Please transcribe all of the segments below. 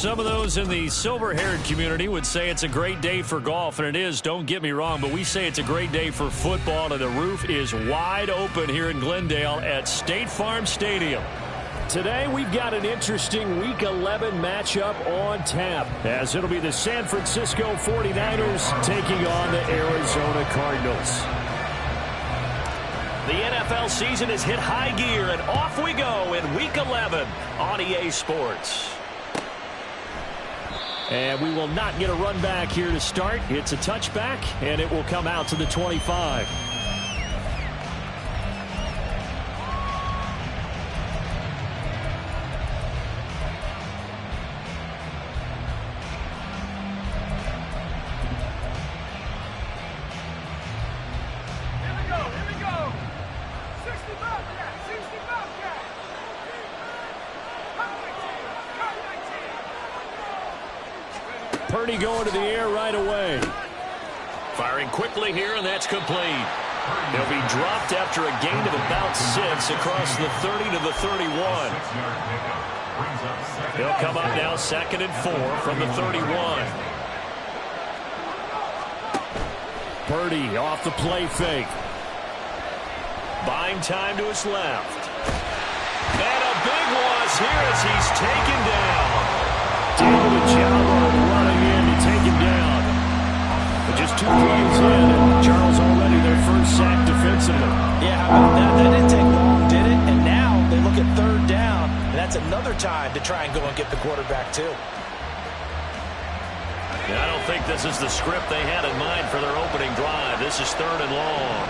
Some of those in the silver-haired community would say it's a great day for golf, and it is, don't get me wrong, but we say it's a great day for football, and the roof is wide open here in Glendale at State Farm Stadium. Today, we've got an interesting Week 11 matchup on tap, as it'll be the San Francisco 49ers taking on the Arizona Cardinals. The NFL season has hit high gear, and off we go in Week 11 on EA Sports. And we will not get a run back here to start. It's a touchback, and it will come out to the 25. Purdy going to the air right away. Firing quickly here, and that's complete. They'll be dropped after a gain of about 6 across the 30 to the 31. He'll come up now 2nd and 4 from the 31. Purdy off the play fake. Buying time to his left. And a big loss here as he's taken down. David Ojabo running in to take him down. But just 2 plays in, and Charles already their first sack defensively. Yeah, how about that? That didn't take long, did it? And now they look at 3rd down, and that's another time to try and go and get the quarterback, too. Yeah, I don't think this is the script they had in mind for their opening drive. This is 3rd and long.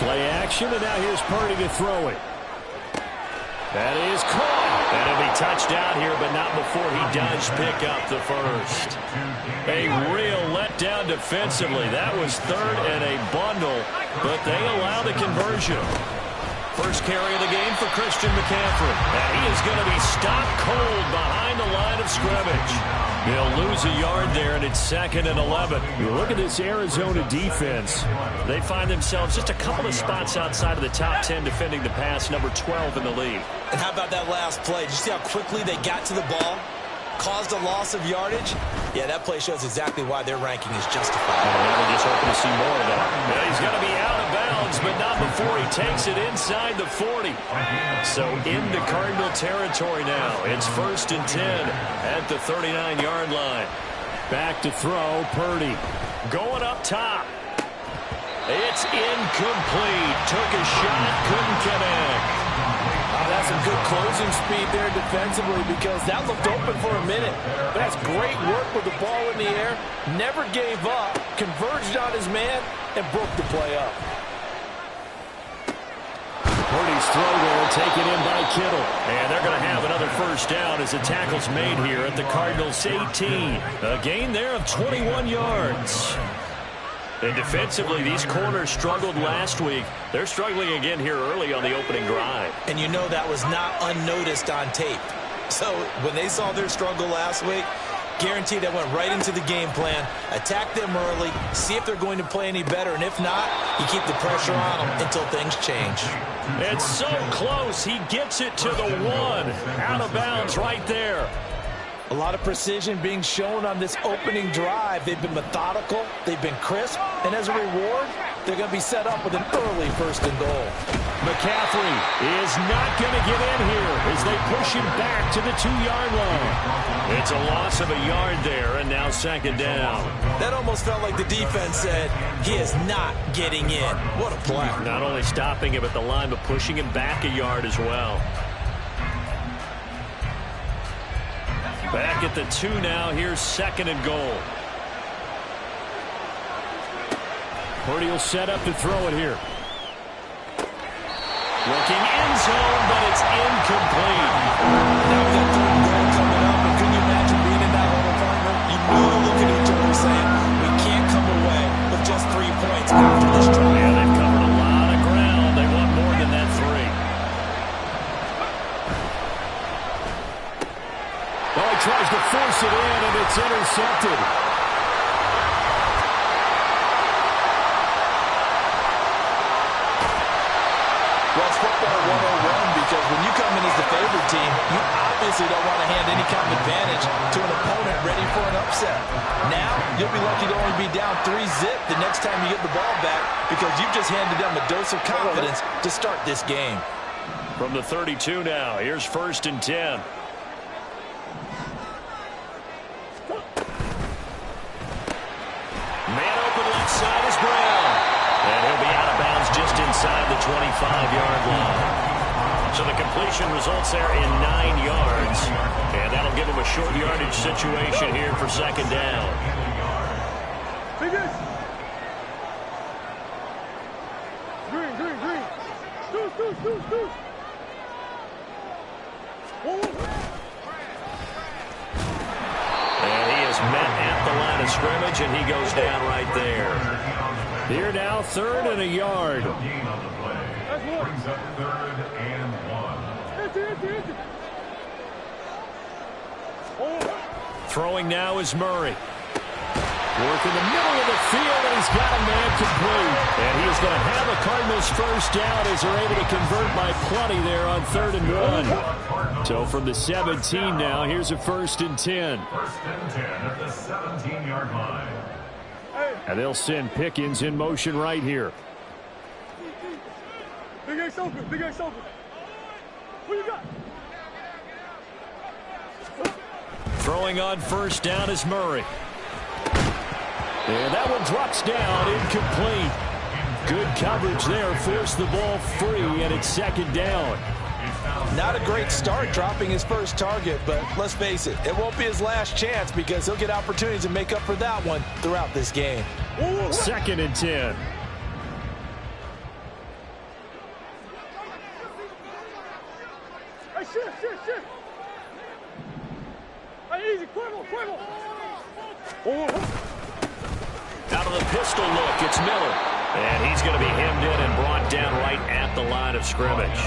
Play action, and now here's Purdy to throw it. That is caught. And he'll be touched out here, but not before he does pick up the first. A real letdown defensively. That was 3rd and a bundle, but they allow the conversion. First carry of the game for Christian McCaffrey. And he is going to be stopped cold behind the line of scrimmage. They'll lose a yard there, and it's 2nd and 11. You look at this Arizona defense. They find themselves just a couple of spots outside of the top 10 defending the pass, number 12 in the league. And how about that last play? Did you see how quickly they got to the ball? Caused a loss of yardage? Yeah, that play shows exactly why their ranking is justified. And now we're just hoping to see more of that. Yeah, he's going to be out of bounds, but not before he takes it inside the 40. So into Cardinal territory now. It's 1st and 10 at the 39-yard line. Back to throw, Purdy. Going up top. It's incomplete. Took a shot, couldn't connect. That's some good closing speed there defensively, because that looked open for a minute. But that's great work with the ball in the air. Never gave up, converged on his man, and broke the play up. Purdy's throw there, taken in by Kittle. And they're going to have another first down as the tackle's made here at the Cardinals' 18. A gain there of 21 yards. And defensively, these corners struggled last week. They're struggling again here early on the opening drive. And you know that was not unnoticed on tape. So when they saw their struggle last week, guaranteed that went right into the game plan. Attack them early, see if they're going to play any better. And if not, you keep the pressure on them until things change. It's so close. He gets it to the 1. Out of bounds right there. A lot of precision being shown on this opening drive. They've been methodical, they've been crisp, and as a reward, they're going to be set up with an early 1st and goal. McCaffrey is not going to get in here as they push him back to the 2-yard line. It's a loss of a yard there, and now 2nd down. That almost felt like the defense said, he is not getting in. What a play. Not only stopping him at the line, but pushing him back a yard as well. Back at the 2 now. Here's 2nd and goal. Purdy will set up to throw it here. Looking end zone, but it's incomplete. Now we got 3rd and goal coming up, and can you imagine being in that huddle, partner? You know to look at each other saying, we can't come away with just 3 points after this drive. Yeah, they've covered a lot of ground. They want more than that 3. Well, he tries to force it in, and it's intercepted. Well, it's football team, you obviously don't want to hand any kind of advantage to an opponent ready for an upset. Now, you'll be lucky to only be down 3-zip the next time you get the ball back because you've just handed them a dose of confidence to start this game. From the 32 now, here's 1st and 10. Man open left side is Brown. And he'll be out of bounds just inside the 25-yard line. So the completion results there in 9 yards. And that'll give him a short yardage situation here for 2nd down. Green. Deuce. And he is met at the line of scrimmage, and he goes down right there. Here now, 3rd and a yard. Brings up 3rd and 1. Throwing now is Murray. Work in the middle of the field, and he's got a man complete. And he's going to have a Cardinals 1st down as they're able to convert by plenty there on 3rd and 1. So from the 17 now, here's a 1st and 10. 1st and 10 at the 17-yard line. And they'll send Pickens in motion right here. Big Ace open. What you got? Throwing on 1st down is Murray. And that one drops down, incomplete. Good coverage there, forced the ball free, and it's 2nd down. Not a great start dropping his first target, but let's face it, it won't be his last chance because he'll get opportunities to make up for that one throughout this game. 2nd and 10. Hey, shit. Hey, easy, Quavo. Out of the pistol look, it's Miller. And he's going to be hemmed in and brought down right at the line of scrimmage.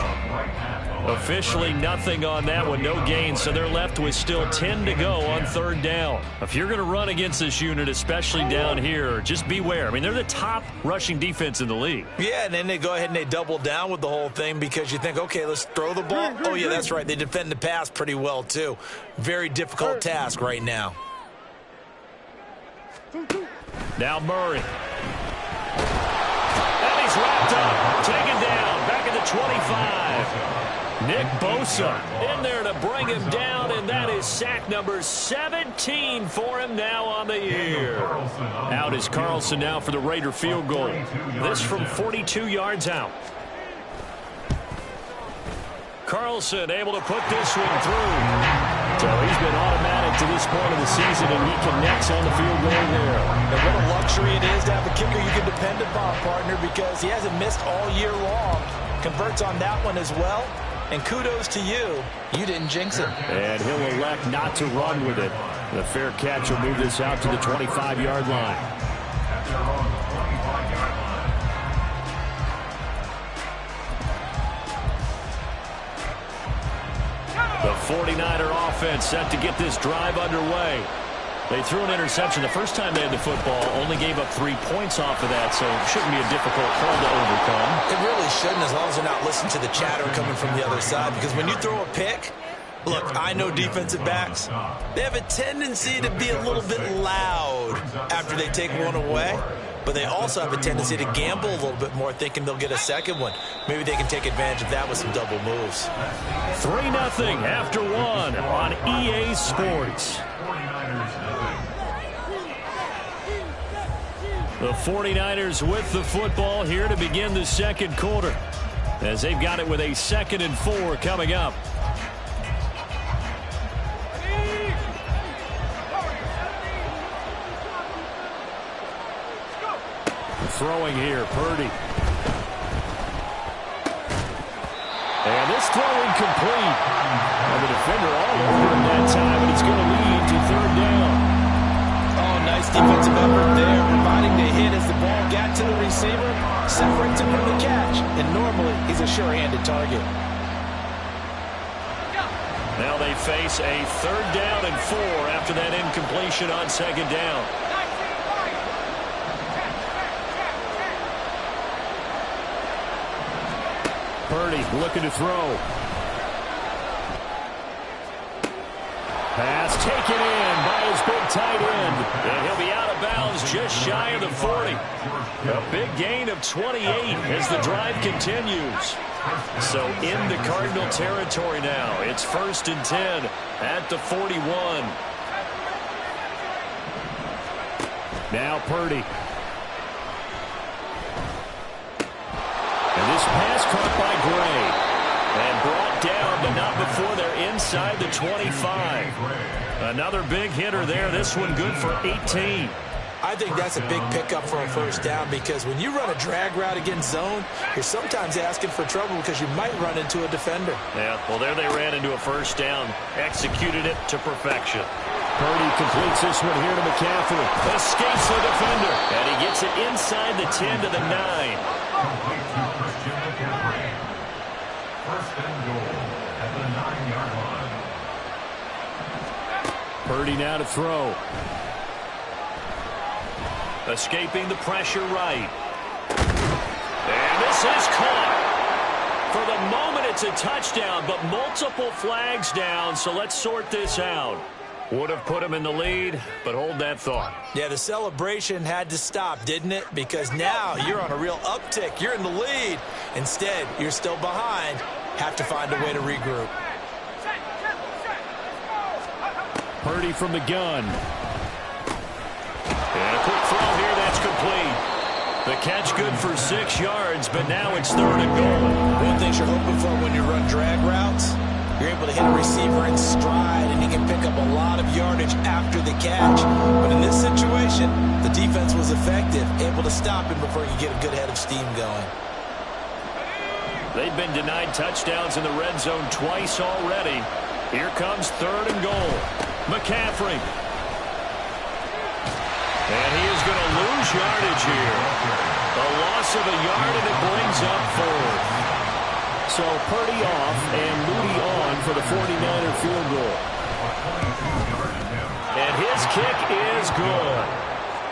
Officially nothing on that one, no gain, so they're left with still 10 to go on 3rd down. If you're going to run against this unit, especially down here, just beware. I mean, they're the top rushing defense in the league. Yeah, and then they go ahead and they double down with the whole thing because you think, okay, let's throw the ball. Oh, yeah, that's right. They defend the pass pretty well, too. Very difficult task right now. Now Murray. And he's wrapped up. Taken down. Back at the 25. Nick Bosa in there to bring him down, and that is sack number 17 for him now on the year. Out is Carlson now for the Raider field goal. This from 42 yards out. Carlson able to put this one through. So he's been automatic to this point of the season, and he connects on the field goal there. And what a luxury it is to have a kicker you can depend upon, partner, because he hasn't missed all year long. Converts on that one as well. And kudos to you. You didn't jinx it. And he'll elect not to run with it. The fair catch will move this out to the 25-yard line. The 49er offense set to get this drive underway. They threw an interception the first time they had the football, only gave up 3 points off of that, so it shouldn't be a difficult hole to overcome. It really shouldn't, as long as they're not listening to the chatter coming from the other side, because when you throw a pick, look, I know defensive backs, they have a tendency to be a little bit loud after they take one away, but they also have a tendency to gamble a little bit more, thinking they'll get a second one. Maybe they can take advantage of that with some double moves. 3-0 after one on EA Sports. The 49ers with the football here to begin the second quarter, as they've got it with a 2nd and 4 coming up. Throwing here, Purdy. And this throw incomplete. And the defender all over him that time, and it's going to lead to 3rd down. Oh, nice defensive effort there, providing the hit as the ball got to the receiver, separates him from the catch, and normally he's a sure-handed target. Now they face a 3rd down and 4 after that incompletion on 2nd down. Purdy looking to throw. Pass taken in by his big tight end. And he'll be out of bounds just shy of the 40. A big gain of 28 as the drive continues. So in the Cardinal territory now. It's 1st and 10 at the 41. Now Purdy. And this pass caught by Gray. And brought down, but not before they're inside the 25. Another big hitter there. This one good for 18. I think that's a big pickup for a first down because when you run a drag route against zone, you're sometimes asking for trouble because you might run into a defender. Yeah, well, there they ran into a first down. Executed it to perfection. Purdy completes this one here to McCaffrey. Escapes the defender. And he gets it inside the 10 to the 9. Purdy now to throw. Escaping the pressure right. And this is caught. For the moment, it's a touchdown, but multiple flags down, so let's sort this out. Would have put him in the lead, but hold that thought. Yeah, the celebration had to stop, didn't it? Because now you're on a real uptick. You're in the lead. Instead, you're still behind. Have to find a way to regroup. Purdy from the gun. And a quick throw here, that's complete. The catch good for 6 yards, but now it's 3rd and goal. One thing you're hoping for when you run drag routes, you're able to hit a receiver in stride, and he can pick up a lot of yardage after the catch. But in this situation, the defense was effective, able to stop him before he could get a good head of steam going. They've been denied touchdowns in the red zone twice already. Here comes 3rd and goal. McCaffrey. And he is going to lose yardage here. A loss of a yard, and it brings up 4th. So Purdy off and Moody on for the 49er field goal. And his kick is good.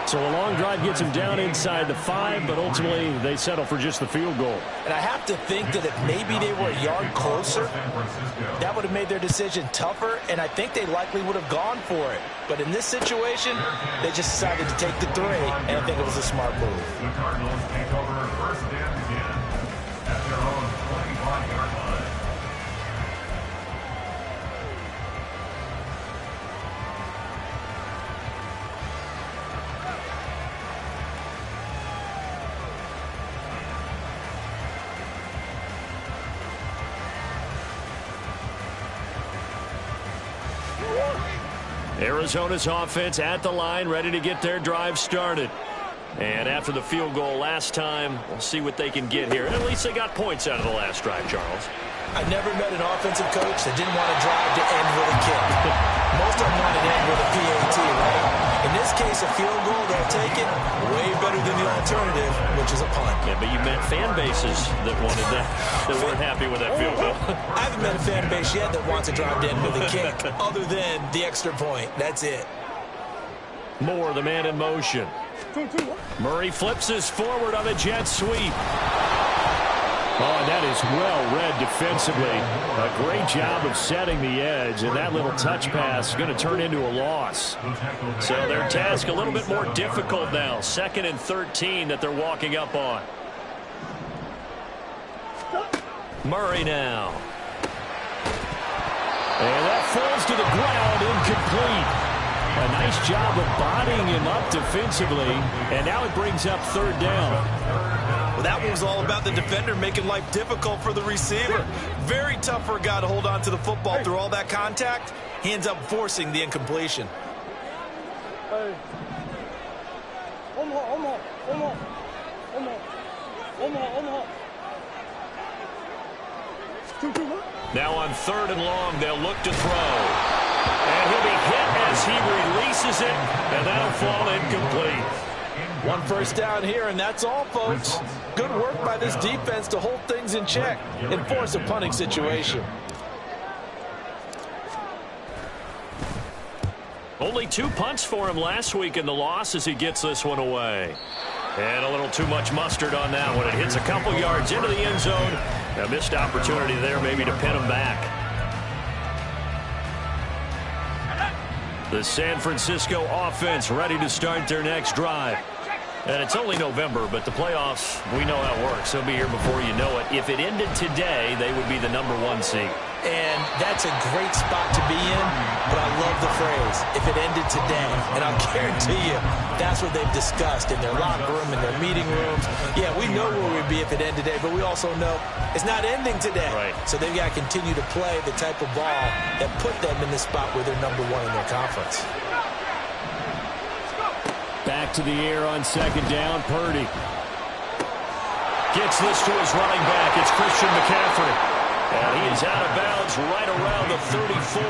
So a long drive gets him down inside the 5, but ultimately they settle for just the field goal. And I have to think that if maybe they were a yard closer, that would have made their decision tougher, and I think they likely would have gone for it. But in this situation, they just decided to take the 3, and I think it was a smart move. The Cardinals take over 1st down again at their own 25-yard line. Arizona's offense at the line, ready to get their drive started. And after the field goal last time, we'll see what they can get here. At least they got points out of the last drive, Charles. I've never met an offensive coach that didn't want to drive to end with a kick. Most of them want to end with a PAT, right? In this case, a field goal, they'll take it way better than the alternative, which is a punt. Yeah, but you met fan bases that wanted that, that weren't happy with that field goal. I haven't met a fan base yet that wants to drive to end with a kick, other than the extra point. That's it. Moore, the man in motion. Murray flips us forward on a jet sweep. Oh, and that is well read defensively. A great job of setting the edge, and that little touch pass is going to turn into a loss. So their task a little bit more difficult now. 2nd and 13 that they're walking up on. Murray now. And that falls to the ground, incomplete. A nice job of bodying him up defensively, and now it brings up 3rd down. Well, that one was all about the defender making life difficult for the receiver. Very tough for a guy to hold on to the football through all that contact. He ends up forcing the incompletion. Now on 3rd and long, they'll look to throw. And he'll be hit as he releases it, and that'll fall incomplete. One first down here, and that's all, folks. Good work by this defense to hold things in check and force a punting situation. Only 2 punts for him last week in the loss as he gets this one away. And a little too much mustard on that one. It hits a couple yards into the end zone. A missed opportunity there maybe to pin him back. The San Francisco offense ready to start their next drive. And it's only November, but the playoffs, we know how it works. They'll be here before you know it. If it ended today, they would be the #1 seed. And that's a great spot to be in, but I love the phrase, if it ended today. And I'll guarantee you, that's what they've discussed in their locker room, in their meeting rooms. Yeah, we know where we'd be if it ended today, but we also know it's not ending today. Right. So they've got to continue to play the type of ball that put them in the spot where they're #1 in their conference. Back to the air on second down, Purdy. Gets this to his running back. It's Christian McCaffrey. And he is out of bounds right around the 34.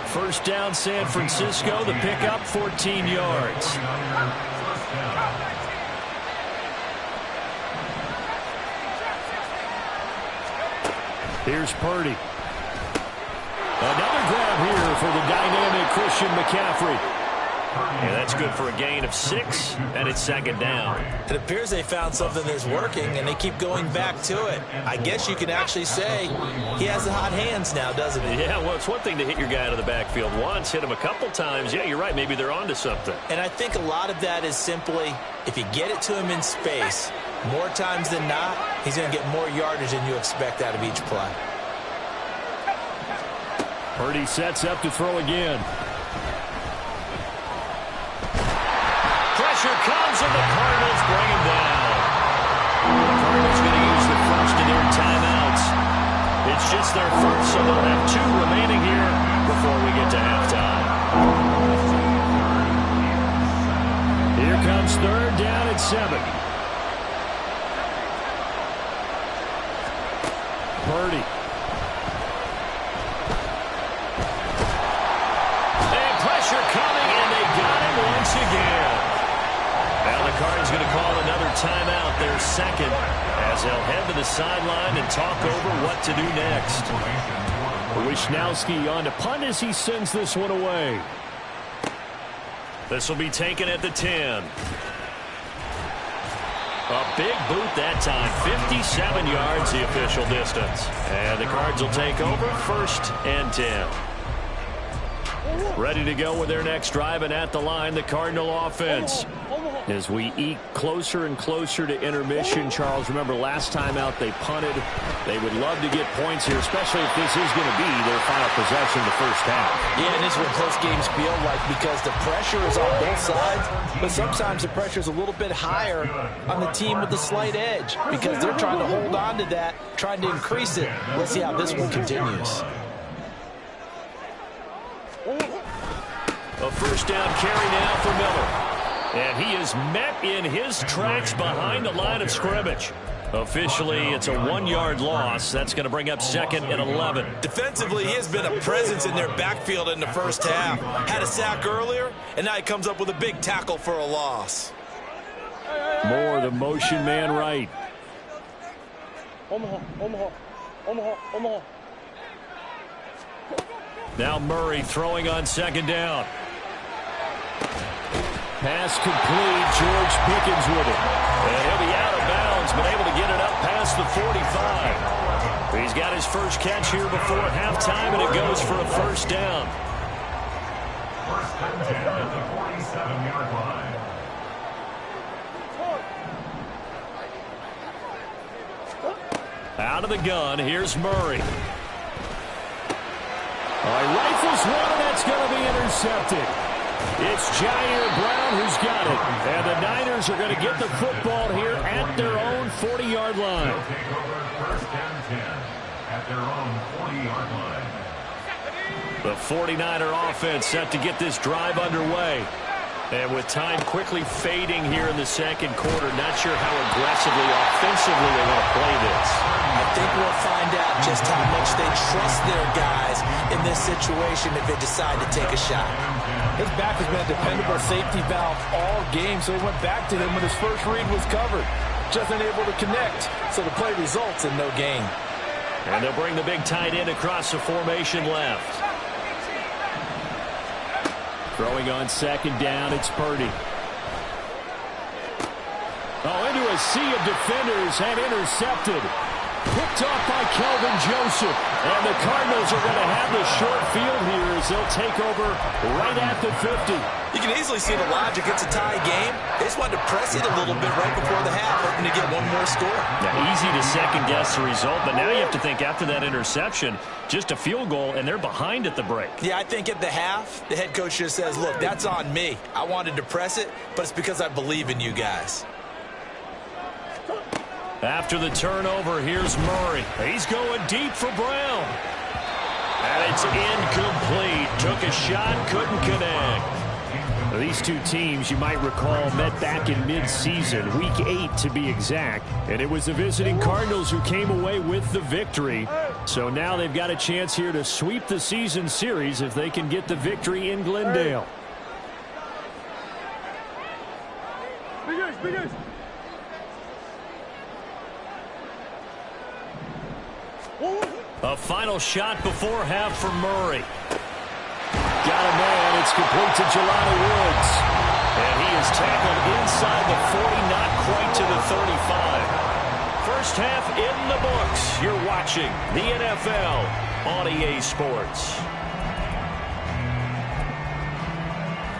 First down, San Francisco. The pickup, 14 yards. Here's Purdy. Another grab here for the dynamic Christian McCaffrey. And that's good for a gain of 6, and it's second down. It appears they found something that's working, and they keep going back to it. I guess you can actually say he has the hot hands now, doesn't he? Yeah, well, it's one thing to hit your guy out of the backfield once, hit him a couple times. Yeah, you're right. Maybe they're onto something. And I think a lot of that is simply, if you get it to him in space, more times than not, he's going to get more yardage than you expect out of each play. Purdy sets up to throw again. Pressure comes, and the Cardinals bring him down. The Cardinals going to use the first of their timeouts. It's just their first, so they'll have 2 remaining here before we get to halftime. Here comes third down at 7. Purdy. And pressure coming, and they got him once again. Now the Cardinals going to call another timeout, their second, as they'll head to the sideline and talk over what to do next. Wisnowski on to punt as he sends this one away. This will be taken at the 10. A big boot that time, 57 yards the official distance. And the Cards will take over, 1st and 10. Ready to go with their next drive, and at the line, the Cardinal offense. As we eke closer and closer to intermission, Charles, remember last time out they punted. They would love to get points here, especially if this is going to be their final possession the first half. Yeah, and this is what close games feel like, because the pressure is on both sides, but sometimes the pressure is a little bit higher on the team with the slight edge, because they're trying to hold on to that, trying to increase it. Let's see how this one continues. A first down carry now for Miller. And he is met in his tracks behind the line of scrimmage. Officially, it's a 1-yard loss. That's going to bring up 2nd and 11. Defensively, he has been a presence in their backfield in the first half. Had a sack earlier, and now he comes up with a big tackle for a loss. Moore, the motion man right. Omaha. Now Murray throwing on second down. Pass complete. George Pickens with it. And he'll be out of bounds, but able to get it up past the 45. He's got his first catch here before halftime, and it goes for a first down. First and 10 at the 47-yard line. Out of the gun, here's Murray. Rifles one, and that's going to be intercepted. It's Jair Brown who's got it. And the Niners are going to get the football here at their own 40-yard line. They'll take over first and 10 at their own 40-yard line. The 49er offense set to get this drive underway. And with time quickly fading here in the second quarter, not sure how aggressively, offensively they want to play this. I think we'll find out just how much they trust their guys in this situation if they decide to take a shot. His back has been a dependable safety valve all game, so he went back to him when his first read was covered. Just unable to connect, so the play results in no gain. And they'll bring the big tight end across the formation left. Throwing on second down, it's Purdy. Into a sea of defenders and intercepted. Picked off by Kelvin Joseph. And the Cardinals are going to have the short field here as they'll take over right at the 50. You can easily see the logic. It's a tie game. They just wanted to press it a little bit right before the half, hoping to get one more score. Now, easy to second-guess the result, but now you have to think after that interception, just a field goal, and they're behind at the break. Yeah, I think at the half, the head coach just says, look, that's on me. I wanted to press it, but it's because I believe in you guys. After the turnover, here's Murray. He's going deep for Brown. And it's incomplete. Took a shot, couldn't connect. These two teams, you might recall, met back in mid-season, Week 8 to be exact. And it was the visiting Cardinals who came away with the victory. So now they've got a chance here to sweep the season series if they can get the victory in Glendale. Big ace. A final shot before half for Murray. Got a man. It's complete to Jelani Woods. And he is tackled inside the 40, not quite to the 35. First half in the books. You're watching the NFL on EA Sports.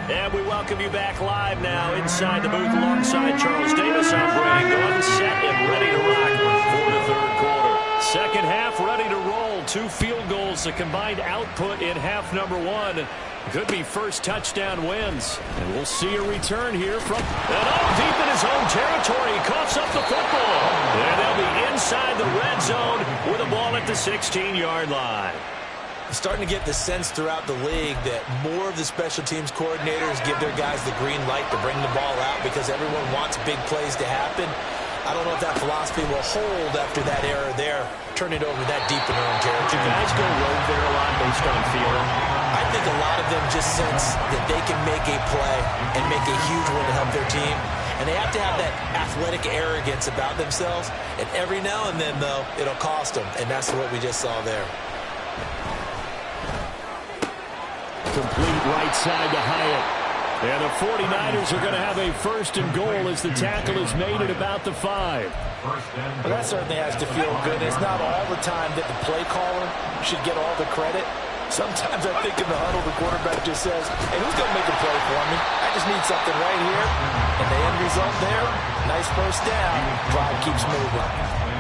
And we welcome you back live now inside the booth alongside Charles Davis. I'm Brandon Gordon, set and ready to rock for the third quarter. Second half ready to roll. 2 field goals, the combined output in half number 1. Could be first touchdown wins. And we'll see a return here from... And up deep in his own territory. He coughs up the football. And they'll be inside the red zone with a ball at the 16-yard line. Starting to get the sense throughout the league that more of the special teams coordinators give their guys the green light to bring the ball out because everyone wants big plays to happen. I don't know if that philosophy will hold after that error there. Turn it over that deep in their own territory. Do guys go rogue there a lot based on feeling? I think a lot of them just sense that they can make a play and make a huge one to help their team. And they have to have that athletic arrogance about themselves. And every now and then, though, it'll cost them. And that's what we just saw there. Complete right side to Hyatt. And the 49ers are going to have a first and goal as the tackle is made at about the 5. Well, that certainly has to feel good. It's not all the time that the play caller should get all the credit. Sometimes I think in the huddle, the quarterback just says, hey, who's going to make a play for me? I just need something right here. And the end result there, nice first down. Drive keeps moving.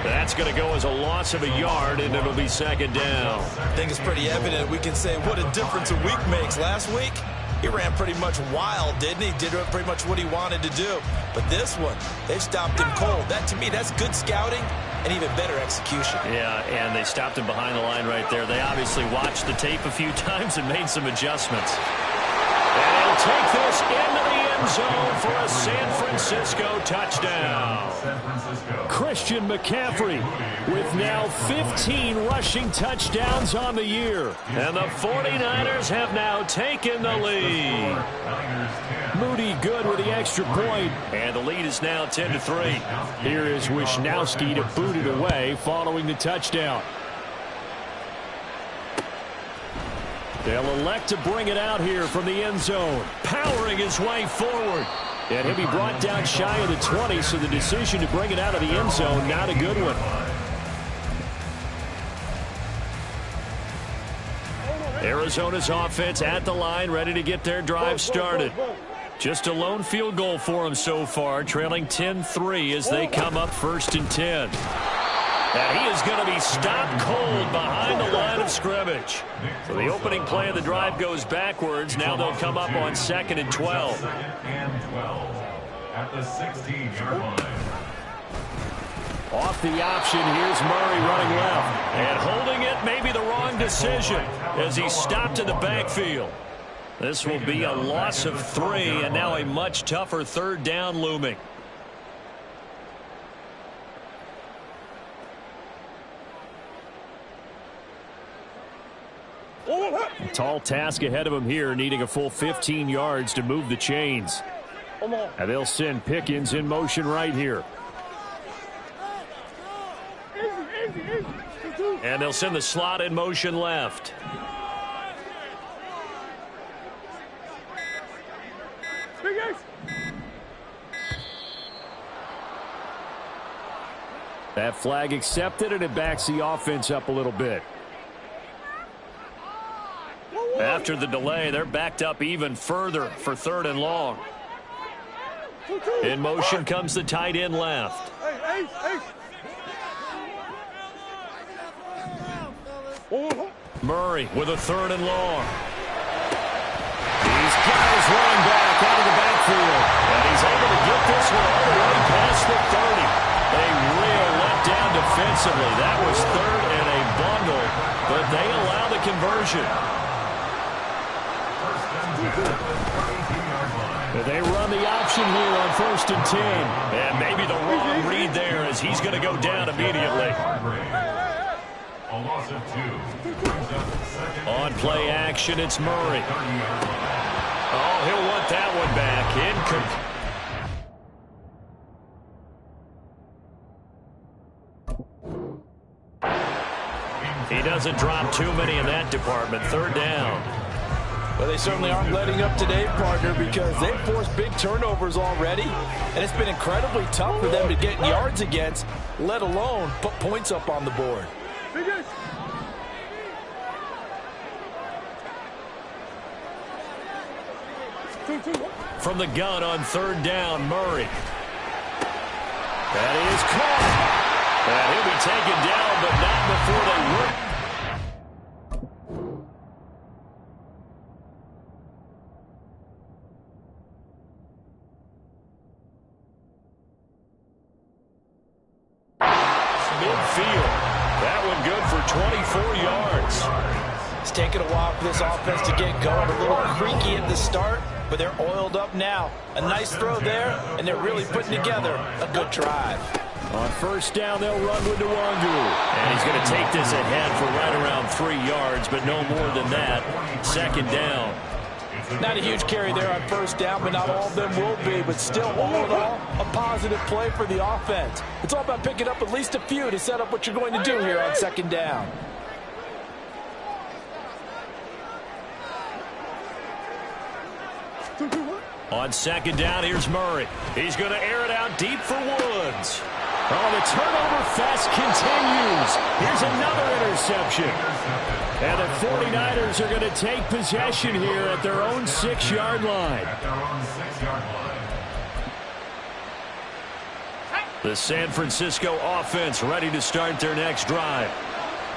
That's going to go as a loss of a yard, and it'll be second down. I think it's pretty evident. We can say what a difference a week makes. Last week, he ran pretty much wild, didn't he? Did pretty much what he wanted to do. But this one, they've stopped him cold. That, to me, that's good scouting and even better execution. Yeah, and they stopped him behind the line right there. They obviously watched the tape a few times and made some adjustments. And he'll take this into the end zone for a San Francisco touchdown. Christian McCaffrey with now 15 rushing touchdowns on the year. And the 49ers have now taken the lead. Moody good with the extra point. And the lead is now 10-3. Here is Wisnowski to boot it away following the touchdown. They'll elect to bring it out here from the end zone. Powering his way forward. And he'll be brought down shy of the 20, so the decision to bring it out of the end zone, not a good one. Arizona's offense at the line, ready to get their drive started. Just a lone field goal for them so far, trailing 10-3 as they come up first and 10. And he is going to be stopped cold behind the line of scrimmage. So the opening play of the drive goes backwards. Now they'll come up on 2nd and 12. At the 16-yard line. Off the option, here's Murray running left. And holding it may be the wrong decision as he stopped in the backfield. This will be a loss of 3, and now a much tougher third down looming. Tall task ahead of him here, needing a full 15 yards to move the chains. And they'll send Pickens in motion right here. And they'll send the slot in motion left. That flag accepted, and it backs the offense up a little bit. After the delay, they're backed up even further for 3rd and long. In motion comes the tight end left. Murray with a 3rd and long. He's got his running back out of the backfield. And he's able to get this one all the way past the 30. A real letdown defensively. That was 3rd and a bundle, but they allow the conversion. They run the option here on 1st and 10. And maybe the wrong read there as he's going to go down immediately. A loss of 2. On play action, it's Murray. Oh, he'll want that one back. He doesn't drop too many in that department. 3rd down. Well, they certainly aren't letting up today, partner, because they've forced big turnovers already, and it's been incredibly tough for them to get yards against, let alone put points up on the board. From the gun on 3rd down, Murray. That is caught. And he'll be taken down, but not before they work. Midfield. That one good for 24 yards. It's taken a while for this offense to get going. A little creaky at the start, but they're oiled up now. A nice throw there, and they're really putting together a good drive. On 1st down, they'll run with Nwangu. And he's going to take this ahead for right around 3 yards, but no more than that. 2nd down. Not a huge carry there on 1st down, but not all of them will be. But still, all in all, a positive play for the offense. It's all about picking up at least a few to set up what you're going to do here on 2nd down. On 2nd down, here's Murray. He's going to air it out deep for Woods. Oh, the turnover fest continues. Here's another interception. And the 49ers are going to take possession here at their own 6-yard line. The San Francisco offense ready to start their next drive.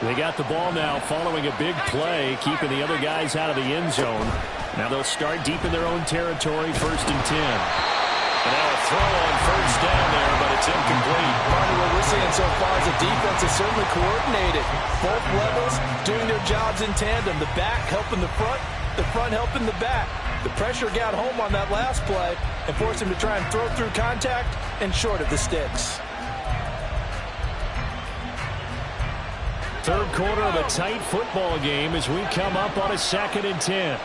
They got the ball now following a big play, keeping the other guys out of the end zone. Now they'll start deep in their own territory, 1st and 10. And now a throw on 1st down there, but it's incomplete. Partner, what we're seeing so far is the defense is certainly coordinated. Both levels doing their jobs in tandem. The back helping the front helping the back. The pressure got home on that last play and forced him to try and throw through contact and short of the sticks. 3rd quarter of a tight football game as we come up on a 2nd and 10.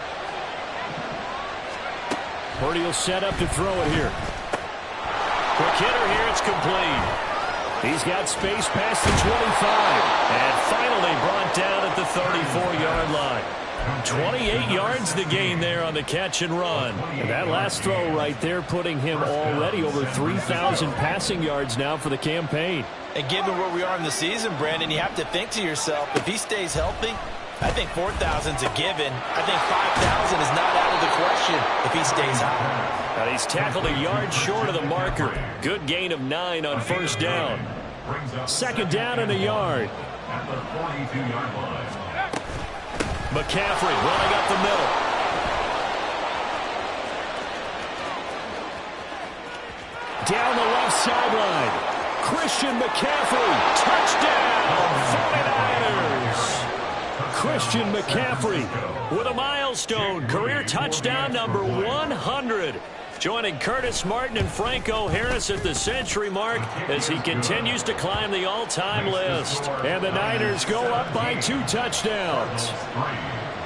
Purdy will set up to throw it here. Quick hitter here, it's complete. He's got space past the 25. And finally brought down at the 34-yard line. 28 yards the gain there on the catch and run. And that last throw right there putting him already over 3,000 passing yards now for the campaign. And given where we are in the season, Brandon, you have to think to yourself, if he stays healthy, I think 4,000's a given. I think 5,000 is not out of the question if he stays high. And he's tackled a yard short of the marker. Good gain of 9 on 1st down. 2nd down and a yard. At the 42-yard line. McCaffrey running up the middle. Down the left sideline. Christian McCaffrey. Touchdown, 49ers. Christian McCaffrey with a milestone career touchdown number 100. Joining Curtis Martin and Franco Harris at the century mark as he continues to climb the all-time list. And the Niners go up by 2 touchdowns.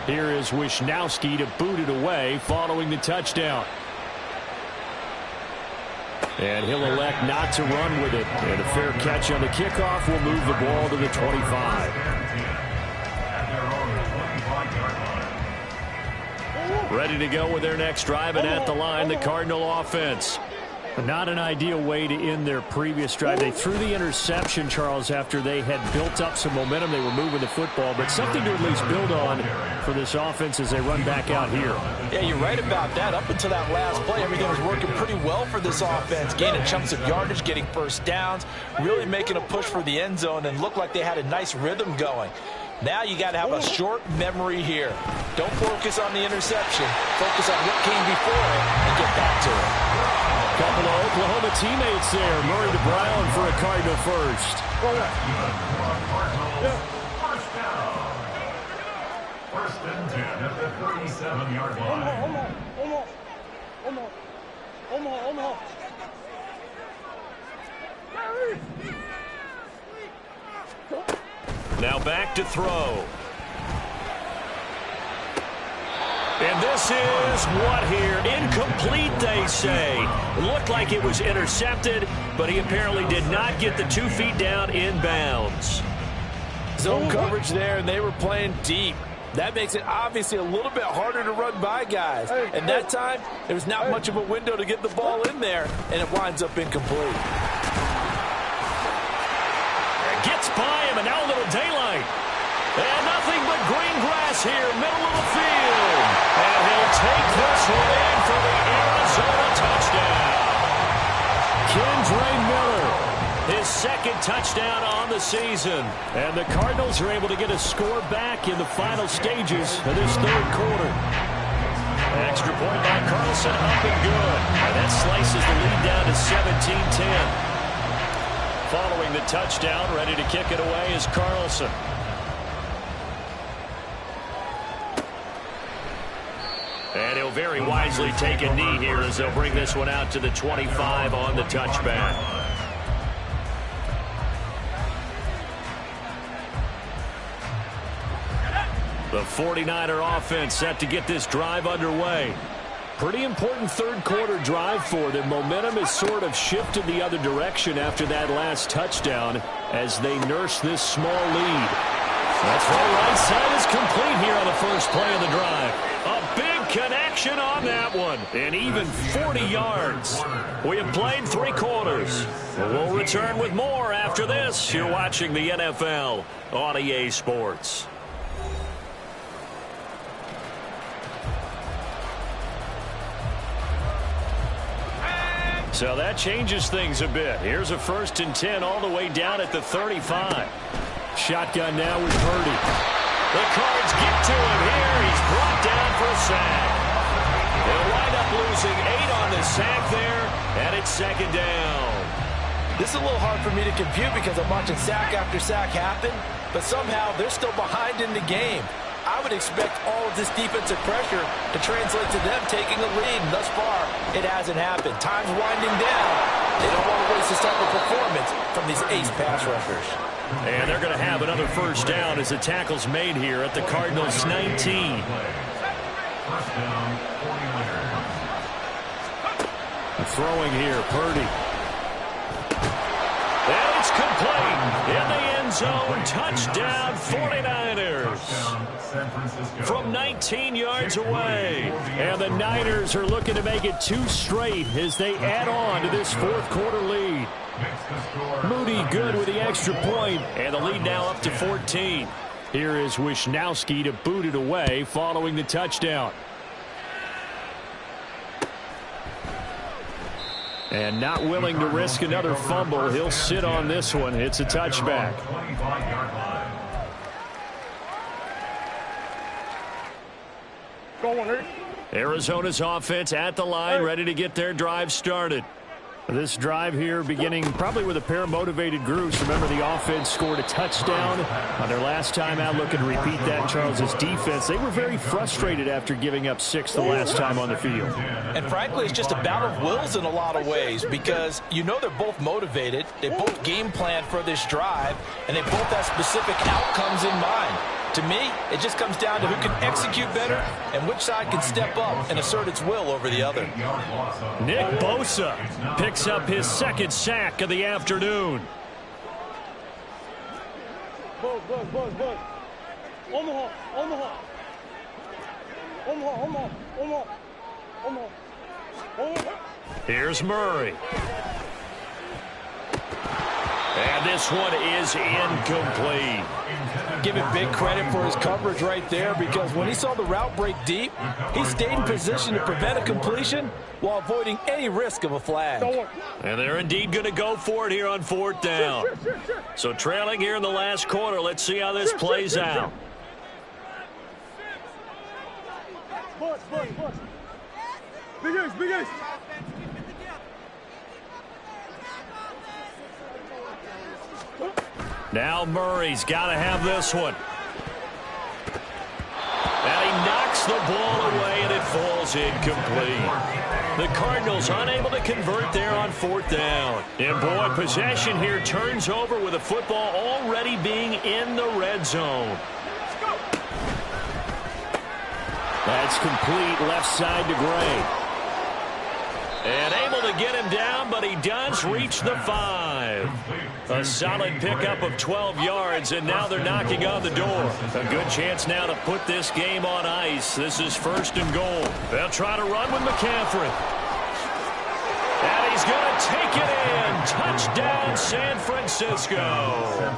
Here is Wisnowski to boot it away following the touchdown. And he'll elect not to run with it. And a fair catch on the kickoff will move the ball to the 25. Ready to go with their next drive, and at the line, the Cardinal offense. Not an ideal way to end their previous drive. They threw the interception, Charles, after they had built up some momentum. They were moving the football, but something to at least build on for this offense as they run back out here. Yeah, you're right about that. Up until that last play, everything was working pretty well for this offense, gaining chunks of yardage, getting first downs, really making a push for the end zone, and looked like they had a nice rhythm going. Now you got to have a short memory here. Don't focus on the interception. Focus on what came before it and get back to it. Couple of Oklahoma teammates there. Murray to Brown for a Cardinal first. First and 10 at the 37-yard line. Now back to throw. And this is what here? Incomplete, they say. Looked like it was intercepted, but he apparently did not get the 2 feet down in bounds. Zone coverage there, and they were playing deep. That makes it obviously a little bit harder to run by guys. And that time, there was not much of a window to get the ball in there, and it winds up incomplete. Gets by him, and now a little daylight. And nothing but green grass here, middle of the field. And he'll take this one in for the Arizona touchdown. Kendra Miller, His second touchdown on the season. and the Cardinals are able to get a score back in the final stages of this third quarter. Extra point by Carlson, up and good. And that slices the lead down to 17-10. Following the touchdown, ready to kick it away is Carlson. And he'll very wisely take a knee here as they'll bring this one out to the 25 on the touchback. The 49er offense set to get this drive underway. Pretty important third quarter drive for them. Momentum has sort of shifted the other direction after that last touchdown as they nurse this small lead. That's right side is complete here on the first play of the drive. A big connection on that one. And even 40 yards. We have played 3 quarters. We'll return with more after this. You're watching the NFL on EA Sports. So that changes things a bit. Here's a 1st and 10 all the way down at the 35. Shotgun now with Purdy. The Cards get to him here. He's brought down for a sack. They'll wind up losing 8 on the sack there, and it's 2nd down. This is a little hard for me to compute because I'm watching sack after sack happen, but somehow they're still behind in the game. I would expect all of this defensive pressure to translate to them taking a lead, and thus far, it hasn't happened. Time's winding down. They don't want to waste this type of performance from these ace pass rushers. And they're going to have another 1st down as the tackle's made here at the Cardinals' 19. Throwing here, Purdy. And it's complete. In the end zone, touchdown 49ers. From 19 yards away. And the Niners are looking to make it 2 straight as they add on to this 4th quarter lead. Moody good with the extra point, and the lead now up to 14. Here is Wisnowski to boot it away following the touchdown. And not willing to risk another fumble. He'll sit on this one. It's a touchback. Arizona's offense at the line, ready to get their drive started. This drive here beginning probably with a pair of motivated groups. Remember, the offense scored a touchdown on their last time out. Looking to repeat that in Charles's defense. They were very frustrated after giving up 6 the last time on the field. And frankly, it's just a battle of wills in a lot of ways because you know they're both motivated. They both game plan for this drive, and they both have specific outcomes in mind. To me, it just comes down to who can execute better and which side can step up and assert its will over the other. Nick Bosa picks up his 2nd sack of the afternoon. Buzz. Omaha. Here's Murray. And this one is incomplete. Give him big credit for his coverage right there, because when he saw the route break deep, he stayed in position to prevent a completion while avoiding any risk of a flag. And they're indeed going to go for it here on 4th down. So trailing here in the last quarter. Let's see how this plays out. Big ace, big ace. Now Murray's got to have this one. And he knocks the ball away, and it falls incomplete. The Cardinals unable to convert there on 4th down. And boy, possession here turns over with the football already being in the red zone. That's complete left side to Gray. And able to get him down, but he does reach the 5. A solid pickup of 12 yards, and now they're knocking on the door. A good chance now to put this game on ice. This is 1st and goal. They'll try to run with McCaffrey. And he's going to take it in. Touchdown, San Francisco.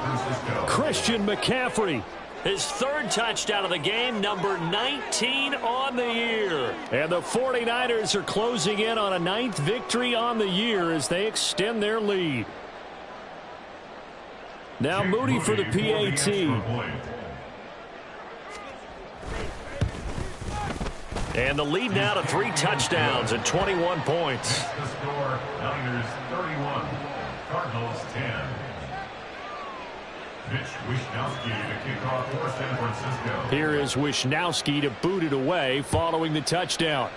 Christian McCaffrey. His 3rd touchdown of the game, number 19 on the year. And the 49ers are closing in on a 9th victory on the year as they extend their lead. Now Moody for the PAT. And the lead now to 3 touchdowns and 21 points. The score, Niners 31, Cardinals 10. Mitch Wishnowsky to kick off for San Francisco. Here is Wishnowsky to boot it away following the touchdown.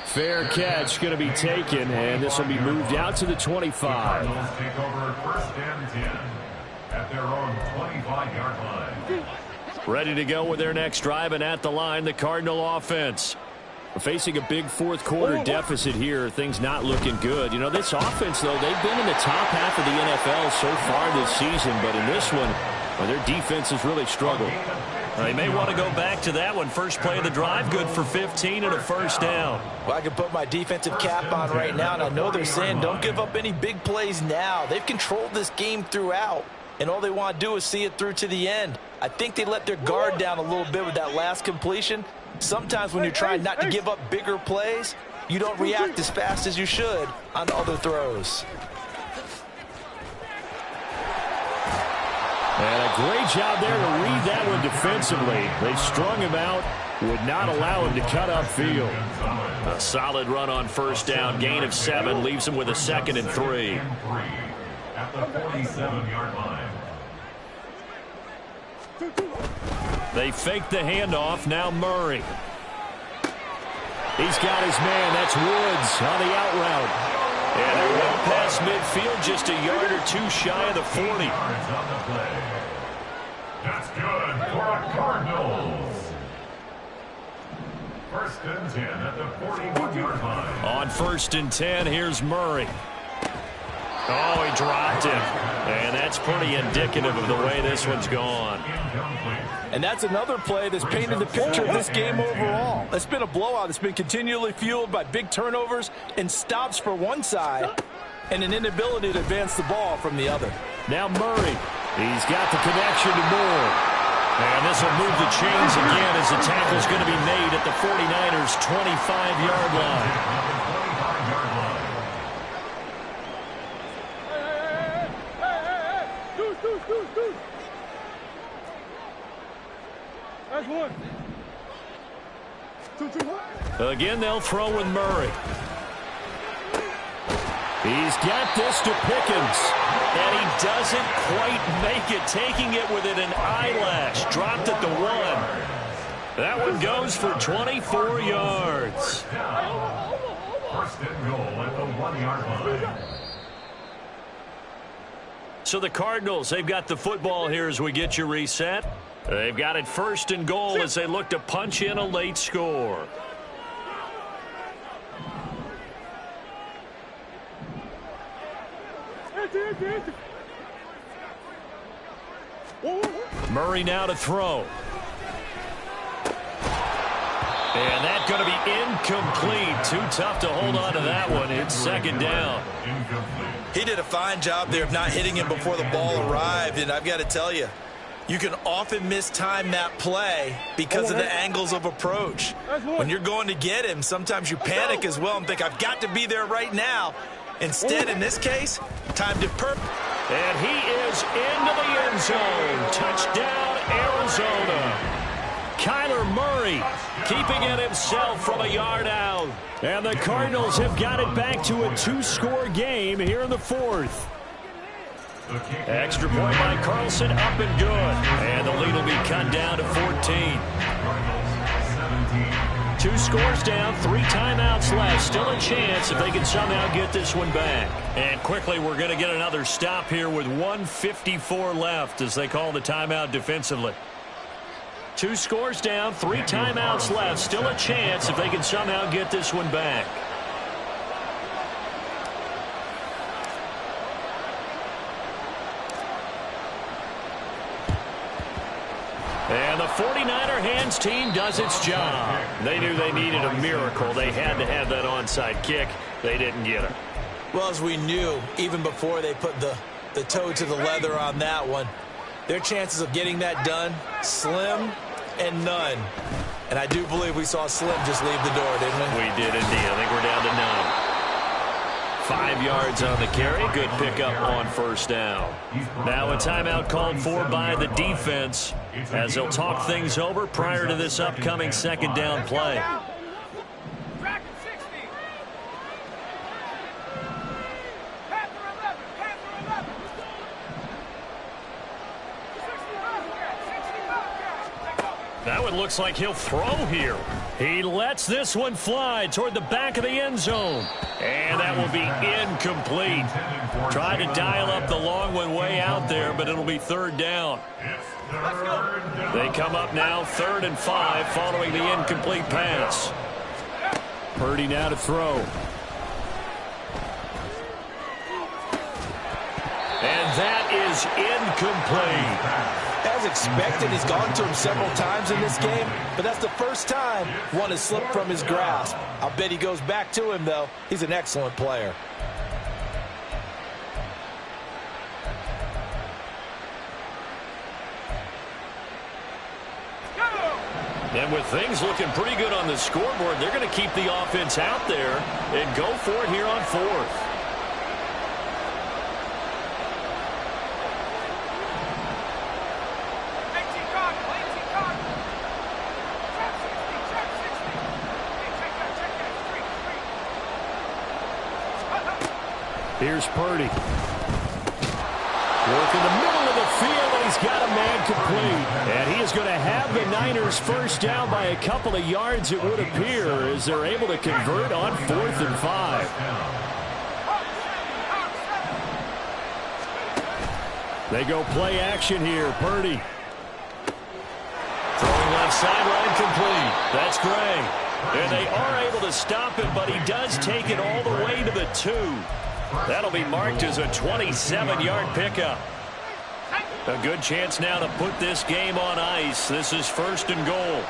Fair catch going to be taken, and this will be moved out to the 25. Cardinals take over 1st and 10 at their own 25-yard line. Ready to go with their next drive, and at the line, the Cardinal offense. We're facing a big 4th quarter deficit here. Things not looking good. You know, this offense, though, they've been in the top half of the NFL so far this season, but in this one, well, their defense has really struggled. They may want to go back to that one. First play of the drive, good for 15 and a 1st down. Well, I can put my defensive cap on right now, and I know they're saying don't give up any big plays now. They've controlled this game throughout, and all they want to do is see it through to the end. I think they let their guard down a little bit with that last completion. Sometimes when you're trying not to give up bigger plays, you don't react as fast as you should on other throws. And a great job there to read that one defensively. They strung him out, would not allow him to cut upfield. A solid run on 1st down, gain of 7, leaves him with a 2nd and 3. At the 47-yard line. They fake the handoff. Now Murray. He's got his man. That's Woods on the out route. And they're well past midfield, just a yard or 2 shy of the 40. Yards on the play. That's good for the Cardinals. 1st and 10 at the 41-yard line. On 1st and 10, here's Murray. Oh, he dropped him. And that's pretty indicative of the way this one's gone. And that's another play that's painted the picture of this game overall. It's been a blowout. It's been continually fueled by big turnovers and stops for one side and an inability to advance the ball from the other. Now Murray. He's got the connection to Moore. And this will move the chains again as the tackle's going to be made at the 49ers' 25-yard line. That's 1. 2, 1. Again, they'll throw with Murray. He's got this to Pickens. And he doesn't quite make it, taking it within an eyelash. Dropped at the 1. That one goes for 24 yards. 1st and goal at the 1-yard line. So the Cardinals, they've got the football here as we get you reset. They've got it 1st and goal as they look to punch in a late score. Murray now to throw. And that going to be incomplete. Too tough to hold on to that one. It's second down. He did a fine job there of not hitting him before the ball arrived, and I've got to tell you, you can often mistime that play because of the angles of approach. When you're going to get him, sometimes you panic as well and think, I've got to be there right now. Instead, in this case, time to And he is into the end zone. Touchdown, Arizona. Kyler Murray keeping it himself from a yard out. And the Cardinals have got it back to a 2-score game here in the fourth. Extra point by Carlson, up and good. And the lead will be cut down to 14. 2 scores down, 3 timeouts left. Still a chance if they can somehow get this one back. And quickly, we're going to get another stop here with 1:54 left as they call the timeout defensively. 2 scores down, 3 timeouts left. Still a chance if they can somehow get this one back. And the 49er hands team does its job. They knew they needed a miracle. They had to have that onside kick. They didn't get it. Well, as we knew, even before they put the toe to the leather on that one, their chances of getting that done, slim and none. And I do believe we saw Slim just leave the door, didn't we? We did indeed. I think we're down to 9. 5 yards on the carry. Good pickup on first down. Now a timeout called for by the defense as they'll talk things over prior to this upcoming second down play. That one looks like he'll throw here. He lets this one fly toward the back of the end zone. And that will be incomplete. Tried to dial up the long one way out there, but it'll be third down. They come up now 3rd and 5 following the incomplete pass. Purdy now to throw. And that is incomplete. As expected, he's gone to him several times in this game, but that's the first time one has slipped from his grasp. I'll bet he goes back to him, though. He's an excellent player. And with things looking pretty good on the scoreboard, they're going to keep the offense out there and go for it here on 4th. Here's Purdy. Work in the middle of the field, and he's got a man complete. And he is going to have the Niners first down by a couple of yards, it would appear, as they're able to convert on 4th and 5. They go play action here. Purdy. Throwing left sideline complete. That's Gray. And they are able to stop him, but he does take it all the way to the 2. That'll be marked as a 27-yard pickup. A good chance now to put this game on ice. This is 1st and goal.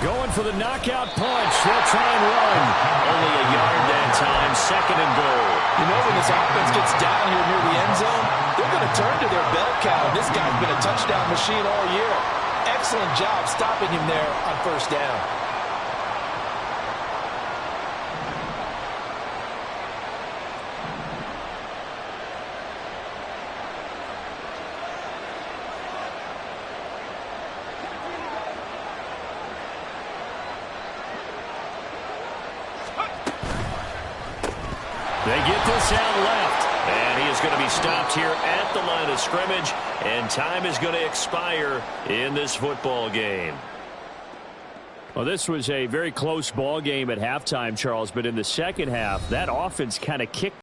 Going for the knockout punch. They'll try and run. Only a yard that time. 2nd and goal. You know, when this offense gets down here near the end zone, they're going to turn to their bell cow. This guy's been a touchdown machine all year. Excellent job stopping him there on first down. They get this out left, and he is going to be stopped here at the line of scrimmage, and time is going to expire in this football game. Well, this was a very close ball game at halftime, Charles, but in the second half, that offense kind of kicked